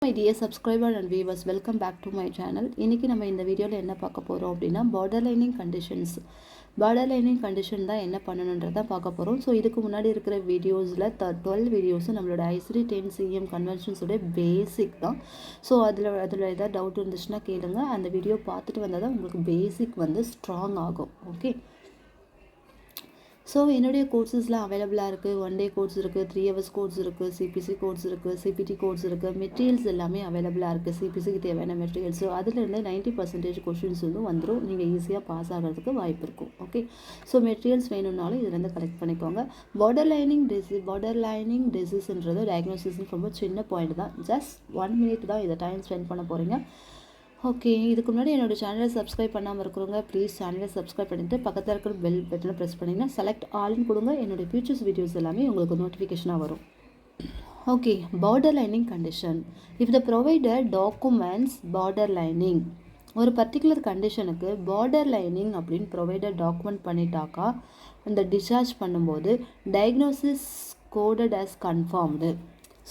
my dear subscriber and viewers, welcome back to my channel. இன்னைக்கு நம்ம இந்த வீடியோல என்ன பார்க்க போறோம் அப்படினா borderlining conditions. borderlining condition தான் என்ன பண்ணனும்ன்றத பார்க்க போறோம். சோ இதுக்கு முன்னாடி இருக்கிற வீடியோஸ்ல 12 வீடியோஸ் நம்மளோட Icd-10-cm conventions உடைய பேசிக் தான். சோ அதுல ஏதாவது டவுட் இருந்துச்சுனா கேளுங்க. அந்த வீடியோ பார்த்துட்டு வந்தா தான் உங்களுக்கு பேசிக் வந்து ஸ்ட்ராங் ஆகும். ஓகே. ஸோ என்னுடைய கோர்சஸ்லாம் அவைலபிளாக இருக்குது. 1 day கோர்ஸ் இருக்குது, 3 hours கோர்ஸ் இருக்குது, சிபிசி கோர்ஸ் இருக்குது, சிபிடி கோர்ஸ் இருக்குது. மெட்டீரியல்ஸ் எல்லாமே அவைலபிளாக இருக்குது. சிபிசிக்கு தேவையான மெட்டீரியல்ஸ். அதிலிருந்து 90% கொஷின்ஸ் வந்து வந்துடும். நீங்கள் ஈஸியாக பாஸ் ஆகிறதுக்கு வாய்ப்பு இருக்கும். ஓகே. ஸோ மெட்டீரியல்ஸ் வேணும்னாலும் இதுலேருந்து கலெக்ட் பண்ணிக்கோங்க. borderlining டிசீஸ்ன்றது டயக்னோசிஸ் ரொம்ப சின்ன பாயிண்ட் தான். ஜஸ்ட் 1 minute தான் இதை டைம் ஸ்பெண்ட் பண்ண போகிறீங்க. ஓகே. இதுக்கு முன்னாடி என்னோட சேனலை சப்ஸ்கிரைப் பண்ணாமல் இருக்கிறவங்க ப்ளீஸ் சேனலை சப்ஸ்கிரைப் பண்ணிவிட்டு பக்கத்தில் இருக்கிற பெல் பட்டனை ப்ரெஸ் பண்ணிங்கன்னா செலக்ட் ஆல்னு கொடுங்க. என்னோட ஃபியூச்சர்ஸ் வீடியோஸ் எல்லாமே உங்களுக்கு நோட்டிஃபிகேஷனாக வரும். Okay. borderlining condition. If the provider documents borderlining, ஒரு பர்டிகுலர் கண்டிஷனுக்கு borderlining அப்படின்னு ப்ரொவைடர் டாக்குமெண்ட் பண்ணிட்டாக்கா அந்த டிஸ்சார்ஜ் பண்ணும்போது diagnosis coded as confirmed.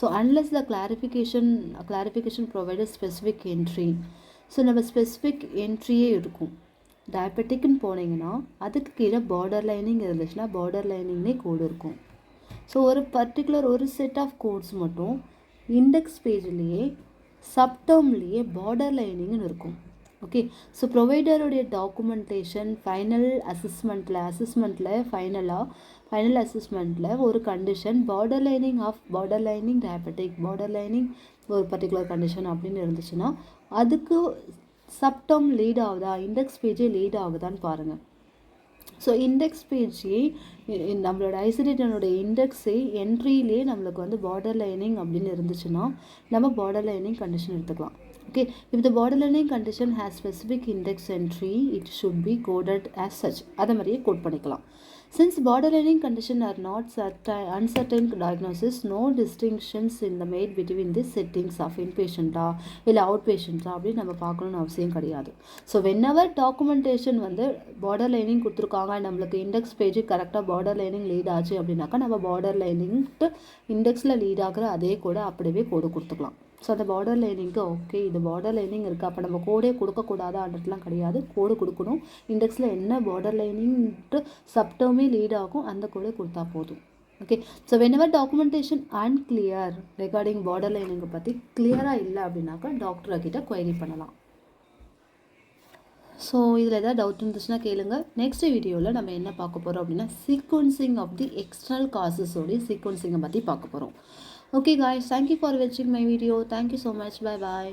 So unless the clarification provided specific entry. So நம்ம ஸ்பெசிஃபிக் என்ட்ரியே இருக்கும். டயபெட்டிக்னு போனீங்கன்னா அதுக்கு கீழே borderlining இருந்துச்சுன்னா borderliningனே கோடு இருக்கும். ஸோ ஒரு பர்டிகுலர் ஒரு செட் ஆஃப் கோட்ஸ் மட்டும் இண்டெக்ஸ் பேஜ்லேயே சப்டர்ம்லேயே borderliningனு இருக்கும். ஓகே. ஸோ ப்ரொவைடருடைய டாக்குமெண்டேஷன் ஃபைனல் அசஸ்மெண்ட்டில் ஒரு கண்டிஷன் borderlining டயபெட்டிக் ஒரு பர்டிகுலர் கண்டிஷன் அப்படின்னு இருந்துச்சுன்னா அதுக்கு சப்டம் லீட் ஆகுதா, இண்டெக்ஸ் பேஜே லீட் ஆகுதான்னு பாருங்கள். ஸோ இண்டெக்ஸ் பேஜே நம்மளோட ஐசிடி-10 இண்டெக்ஸே என்ட்ரியிலே நம்மளுக்கு வந்து borderlining அப்படின்னு இருந்துச்சுன்னா நம்ம borderlining கண்டிஷன் எடுத்துக்கலாம். Okay. if the borderlining condition has specific index entry it should be coded as such. அதை மாதிரியே கோட் பண்ணிக்கலாம். since borderlining condition are not uncertain diagnosis, no distinctions in the made between the settings of inpatient-ஆ இல்லை அவுட்பேஷண்ட்ஸா அப்படின்னு நம்ம பார்க்கணும்னு அவசியம் கிடையாது. So whenever documentation வந்து borderlining கொடுத்துருக்காங்க, நம்மளுக்கு இண்டெக்ஸ் பேஜ் கரெக்டாக borderlining லீட் ஆச்சு அப்படின்னாக்கா நம்ம borderlining இண்டெக்ஸில் லீட் ஆகிற அதே கூட அப்படியே கோடு கொடுத்துக்கலாம். ஸோ அந்த borderliningக்கு ஓகே இது borderlining இருக்குது அப்போ நம்ம கோடே கொடுக்கக்கூடாதான்றதுலாம் கிடையாது. கோடு கொடுக்கணும். இண்டெக்ஸில் என்ன borderliningட்டு சப்டர்மே லீட் ஆகும் அந்த கோடை கொடுத்தா போதும். Okay. So whenever documentation unclear regarding borderlining பற்றி கிளியராக இல்லை அப்படின்னாக்கா டாக்டரை கிட்ட query பண்ணலாம். ஸோ இதில் ஏதாவது டவுட் இருந்துச்சுன்னா கேளுங்க. நெக்ஸ்ட் வீடியோவில் நம்ம என்ன பார்க்க போகிறோம் அப்படின்னா சீக்வன்சிங் ஆஃப் தி எக்ஸ்டர்னல் காசஸோடைய சீக்வன்சிங்கை பற்றி பார்க்க போகிறோம். Okay guys, thank you for watching my video. Thank you so much. Bye bye.